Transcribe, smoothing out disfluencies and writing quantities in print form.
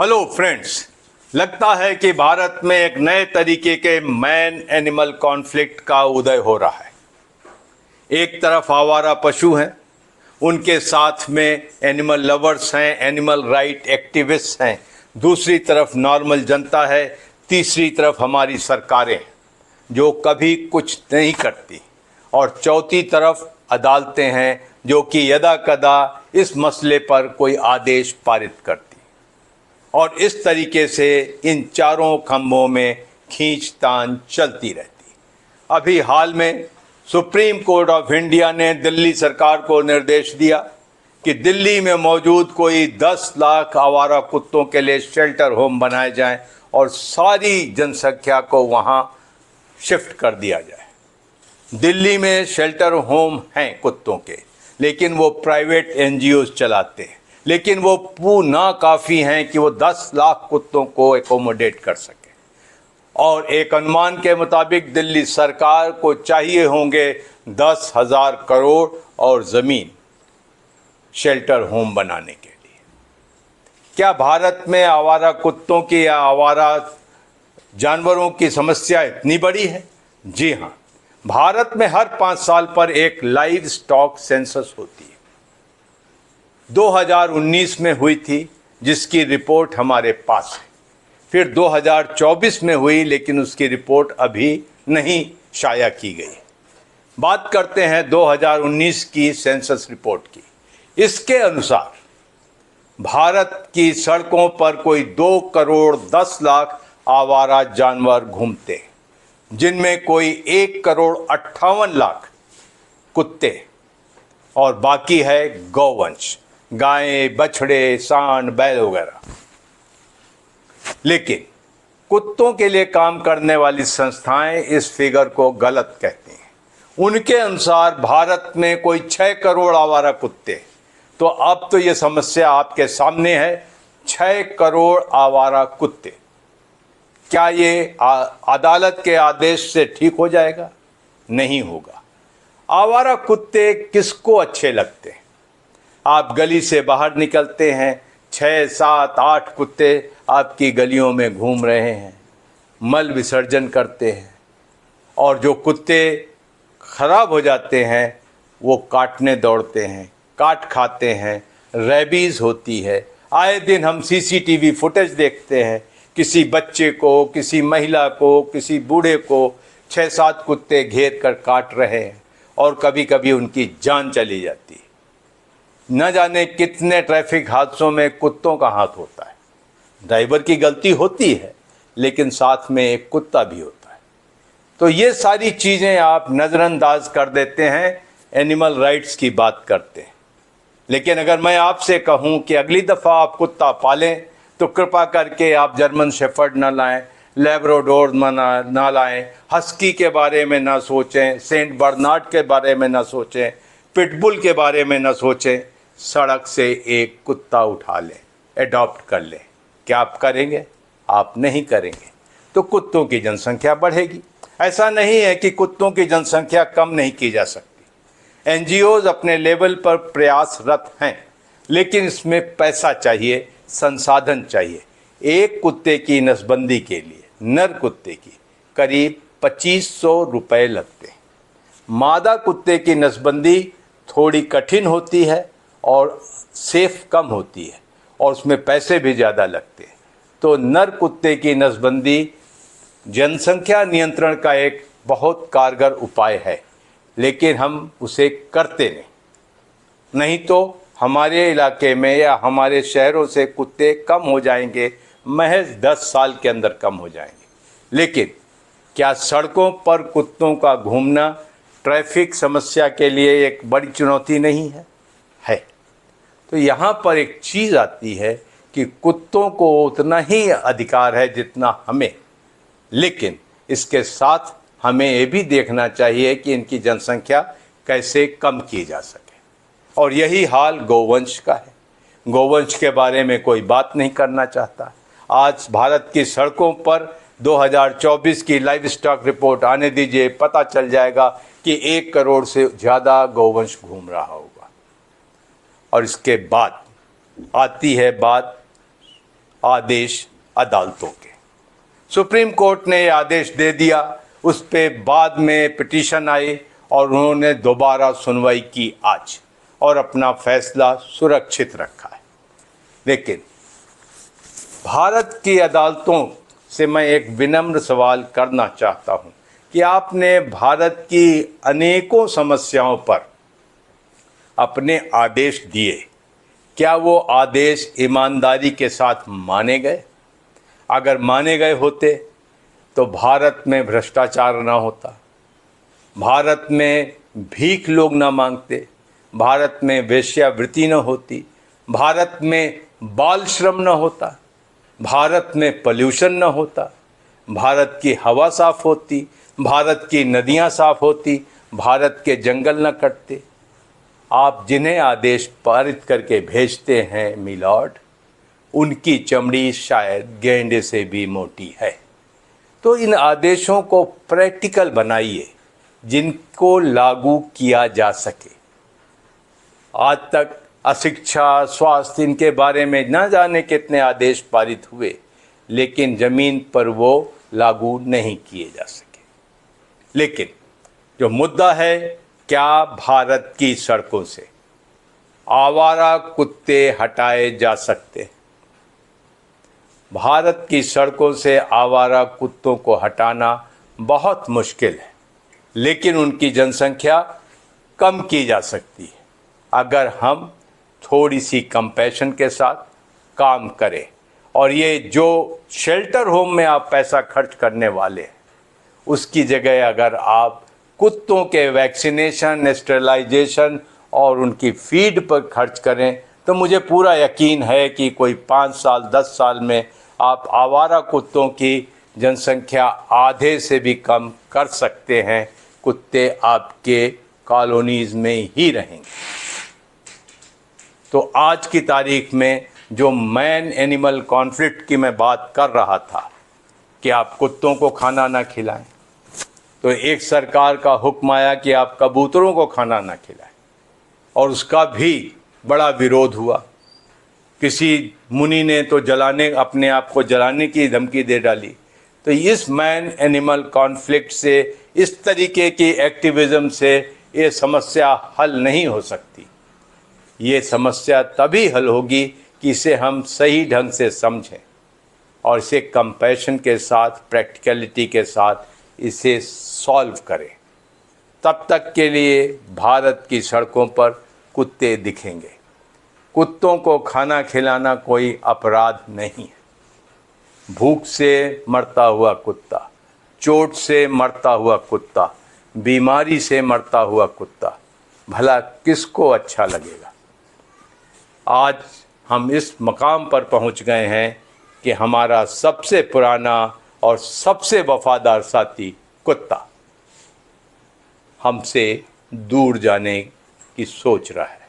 Hello friends. लगता है कि भारत में एक नए तरीके के मैन एनिमल कॉन्फ्लिक्ट का उदय हो रहा है। एक तरफ आवारा पशु हैं, उनके साथ में एनिमल लवर्स हैं, एनिमल राइट एक्टिविस्ट हैं, दूसरी तरफ नॉर्मल जनता है, तीसरी तरफ हमारी सरकारें जो कभी कुछ नहीं करती, और चौथी तरफ अदालतें हैं जो कि यदा कदा इस मसले पर कोई आदेश पारित करती। और इस तरीके से इन चारों खंभों में खींचतान चलती रहती। अभी हाल में सुप्रीम कोर्ट ऑफ इंडिया ने दिल्ली सरकार को निर्देश दिया कि दिल्ली में मौजूद कोई 10 लाख आवारा कुत्तों के लिए शेल्टर होम बनाए जाएं और सारी जनसंख्या को वहां शिफ्ट कर दिया जाए। दिल्ली में शेल्टर होम हैं कुत्तों के, लेकिन वो प्राइवेट एनजीओ चलाते हैं, लेकिन वो ना काफ़ी हैं कि वो 10 लाख कुत्तों को एकोमोडेट कर सके। और एक अनुमान के मुताबिक दिल्ली सरकार को चाहिए होंगे 10,000 करोड़ और ज़मीन शेल्टर होम बनाने के लिए। क्या भारत में आवारा कुत्तों की या आवारा जानवरों की समस्या इतनी बड़ी है? जी हाँ, भारत में हर 5 साल पर एक लाइव स्टॉक सेंसस होती है। 2019 में हुई थी, जिसकी रिपोर्ट हमारे पास है। फिर 2024 में हुई, लेकिन उसकी रिपोर्ट अभी नहीं शाया की गई। बात करते हैं 2019 की सेंसस रिपोर्ट की। इसके अनुसार भारत की सड़कों पर कोई 2 करोड़ 10 लाख आवारा जानवर घूमते हैं, जिनमें कोई 1 करोड़ 58 लाख कुत्ते और बाकी है गौवंश, गायें, बछड़े, सांड, बैल वगैरह। लेकिन कुत्तों के लिए काम करने वाली संस्थाएं इस फिगर को गलत कहती हैं। उनके अनुसार भारत में कोई 6 करोड़ आवारा कुत्ते। तो अब तो ये समस्या आपके सामने है, 6 करोड़ आवारा कुत्ते। क्या ये अदालत के आदेश से ठीक हो जाएगा? नहीं होगा। आवारा कुत्ते किसको अच्छे लगते हैं? आप गली से बाहर निकलते हैं, 6, 7, 8 कुत्ते आपकी गलियों में घूम रहे हैं, मल विसर्जन करते हैं, और जो कुत्ते खराब हो जाते हैं वो काटने दौड़ते हैं, काट खाते हैं, रेबीज़ होती है। आए दिन हम सीसीटीवी फुटेज देखते हैं, किसी बच्चे को, किसी महिला को, किसी बूढ़े को 6-7 कुत्ते घेर कर काट रहे हैं, और कभी कभी उनकी जान चली जाती है। न जाने कितने ट्रैफिक हादसों में कुत्तों का हाथ होता है। ड्राइवर की गलती होती है, लेकिन साथ में एक कुत्ता भी होता है। तो ये सारी चीज़ें आप नज़रअंदाज कर देते हैं, एनिमल राइट्स की बात करते हैं। लेकिन अगर मैं आपसे कहूं कि अगली दफ़ा आप कुत्ता पालें तो कृपा करके आप जर्मन शेफर्ड ना लाएं, लैब्राडोर ना लाएं, हस्की के बारे में ना सोचें, सेंट बर्नार्ड के बारे में ना सोचें, पिटबुल के बारे में ना सोचें। सड़क से एक कुत्ता उठा लें, एडॉप्ट कर लें। क्या आप करेंगे? आप नहीं करेंगे, तो कुत्तों की जनसंख्या बढ़ेगी। ऐसा नहीं है कि कुत्तों की जनसंख्या कम नहीं की जा सकती। एनजीओज अपने लेवल पर प्रयासरत हैं, लेकिन इसमें पैसा चाहिए, संसाधन चाहिए। एक कुत्ते की नसबंदी के लिए नर कुत्ते की करीब 2500 रुपये लगते हैं। मादा कुत्ते की नसबंदी थोड़ी कठिन होती है और सेफ कम होती है, और उसमें पैसे भी ज़्यादा लगते हैं। तो नर कुत्ते की नसबंदी जनसंख्या नियंत्रण का एक बहुत कारगर उपाय है, लेकिन हम उसे करते नहीं तो हमारे इलाके में या हमारे शहरों से कुत्ते कम हो जाएंगे, महज 10 साल के अंदर कम हो जाएंगे। लेकिन क्या सड़कों पर कुत्तों का घूमना ट्रैफिक समस्या के लिए एक बड़ी चुनौती नहीं है? तो यहाँ पर एक चीज़ आती है कि कुत्तों को उतना ही अधिकार है जितना हमें, लेकिन इसके साथ हमें ये भी देखना चाहिए कि इनकी जनसंख्या कैसे कम की जा सके। और यही हाल गौवंश का है। गौवंश के बारे में कोई बात नहीं करना चाहता। आज भारत की सड़कों पर 2024 की लाइव स्टॉक रिपोर्ट आने दीजिए, पता चल जाएगा कि 1 करोड़ से ज़्यादा गौवंश घूम रहा होगा। और इसके बाद आती है बात आदेश अदालतों के। सुप्रीम कोर्ट ने ये आदेश दे दिया, उस पे बाद में पिटीशन आई और उन्होंने दोबारा सुनवाई की आज और अपना फैसला सुरक्षित रखा है। लेकिन भारत की अदालतों से मैं एक विनम्र सवाल करना चाहता हूं कि आपने भारत की अनेकों समस्याओं पर अपने आदेश दिए, क्या वो आदेश ईमानदारी के साथ माने गए? अगर माने गए होते तो भारत में भ्रष्टाचार ना होता, भारत में भीख लोग ना मांगते, भारत में वेश्यावृत्ति न होती, भारत में बाल श्रम न होता, भारत में पोल्यूशन न होता, भारत की हवा साफ होती, भारत की नदियां साफ होती, भारत के जंगल न कटते। आप जिन्हें आदेश पारित करके भेजते हैं मिलॉर्ड, उनकी चमड़ी शायद गेंडे से भी मोटी है। तो इन आदेशों को प्रैक्टिकल बनाइए, जिनको लागू किया जा सके। आज तक अशिक्षा, स्वास्थ्य, इनके बारे में न जाने कितने आदेश पारित हुए, लेकिन ज़मीन पर वो लागू नहीं किए जा सके। लेकिन जो मुद्दा है, क्या भारत की सड़कों से आवारा कुत्ते हटाए जा सकते हैं? भारत की सड़कों से आवारा कुत्तों को हटाना बहुत मुश्किल है, लेकिन उनकी जनसंख्या कम की जा सकती है अगर हम थोड़ी सी कंपैशन के साथ काम करें। और ये जो शेल्टर होम में आप पैसा खर्च करने वाले हैं, उसकी जगह अगर आप कुत्तों के वैक्सीनेशन, स्टेरिलाइजेशन और उनकी फीड पर खर्च करें, तो मुझे पूरा यकीन है कि कोई 5 साल 10 साल में आप आवारा कुत्तों की जनसंख्या आधे से भी कम कर सकते हैं। कुत्ते आपके कॉलोनीज़ में ही रहेंगे। तो आज की तारीख में जो मैन एनिमल कॉन्फ्लिक्ट की मैं बात कर रहा था कि आप कुत्तों को खाना ना खिलाएं, तो एक सरकार का हुक्म आया कि आप कबूतरों को खाना ना खिलाएं, और उसका भी बड़ा विरोध हुआ। किसी मुनि ने तो अपने आप को जलाने की धमकी दे डाली। तो इस मैन एनिमल कॉन्फ्लिक्ट से, इस तरीके की एक्टिविज़म से ये समस्या हल नहीं हो सकती। ये समस्या तभी हल होगी कि इसे हम सही ढंग से समझें और इसे कंपैशन के साथ, प्रैक्टिकलिटी के साथ इसे सॉल्व करें। तब तक के लिए भारत की सड़कों पर कुत्ते दिखेंगे। कुत्तों को खाना खिलाना कोई अपराध नहीं है। भूख से मरता हुआ कुत्ता, चोट से मरता हुआ कुत्ता, बीमारी से मरता हुआ कुत्ता, भला किसको अच्छा लगेगा? आज हम इस मकाम पर पहुंच गए हैं कि हमारा सबसे पुराना और सबसे वफादार साथी कुत्ता हमसे दूर जाने की सोच रहा है।